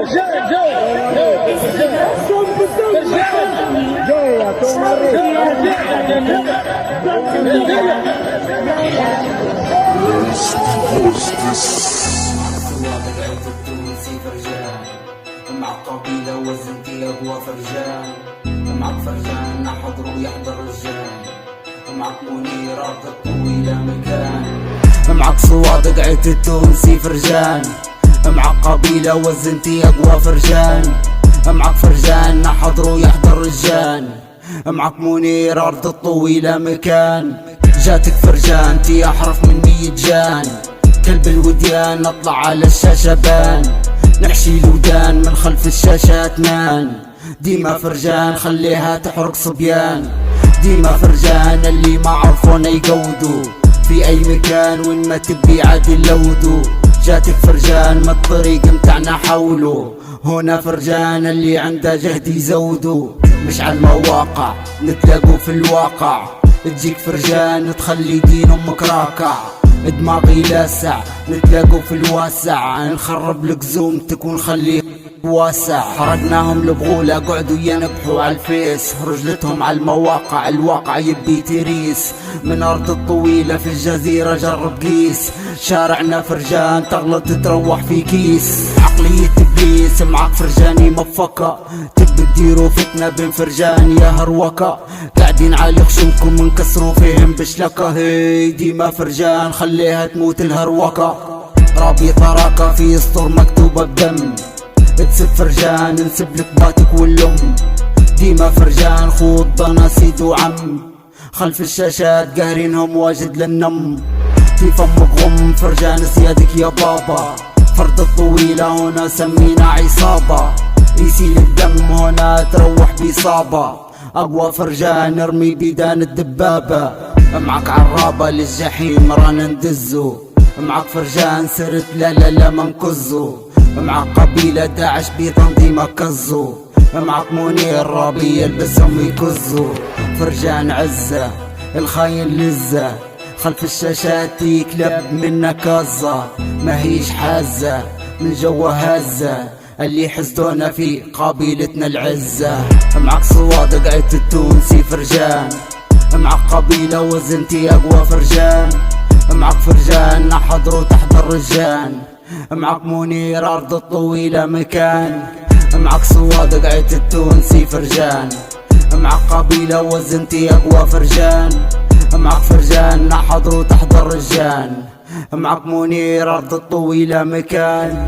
مع قبيلة وزنتي أقوى فرجان، معك فرجان حضر ويحضر رجال، معك منير أرض الطويلة مكان، معك صواد قعيت التونسي فرجان، معك قبيلة وزنتي أقوى فرجان، معك فرجان حضر ويحضر رجال، معك منير أرض الطويلة مكان. جاتك فرجان تي أحرف من 100 جان، كلب الوديان اطلع على الشاشة بان، نحشي الودان من خلف الشاشة تنان، ديما فرجان خليها تحرق صبيان، ديما فرجان اللي ما عرفونا يقودوا في اي مكان وين ما تبي عاد نلودو. جاتك فرجان من الطريق متاعنا حولو، هنا فرجان اللي عنده جهد يزودو، مش على المواقع نتلاقوا في الواقع، تجيك فرجان تخلي دين امك راكع، دماغي لاسع نتلاقوا في الواسع، نخرب لك زوم تكون خليه واسع. حرقناهم البغولة قعدوا ينبحوا على الفيس، رجلتهم على المواقع الواقع يبي تريس، من أرض الطويلة في الجزيرة جرب قيس، شارعنا فرجان تغلط تروح في كيس، عقلية إبليس معك فرجاني مفكة، تبي تديروا فتنة بين فرجان يا هروكة، قاعدين على خشمكم منكسروا فيهم بشلكة، هي ديما فرجان خليها تموت الهروكة، رابي طراكة في سطور مكتوبة بدم، تسب فرجان نسب لك باتك واللم، ديما فرجان خوض ضنا سيد وعم، خلف الشاشات قاهرينهم واجد للنم، في فمك غم فرجان سيادك يا بابا، فرد الطويلة هنا سمينا عصابة، يسيل الدم هنا تروح بإصابة، أقوى فرجان ارمي بيدان الدبابة، معك عرابة للجحيم رانا ندزو، معك فرجان سرت لا منكزو، معك قبيلة داعش بتنظيم كزو، معك منير رابي يلبسهم يكزو، فرجان عزة الخاين لزة، خلف الشاشات يكلب منا كازة، ما هيش حازة من جوا هزة، اللي حسدونا في قبيلتنا العزة، معك صواد قعيت التونسي فرجان، معك قبيلة وزنتي أقوى فرجان، معك فرجان حضروا تحضر رجال، معك منير أرض الطويلة مكان، معك صواد قعيت التونسي فرجان، معك قبيلة وزنتي أقوى فرجان، معك فرجان حضروا تحضر رجال، معك منير أرض الطويلة مكان.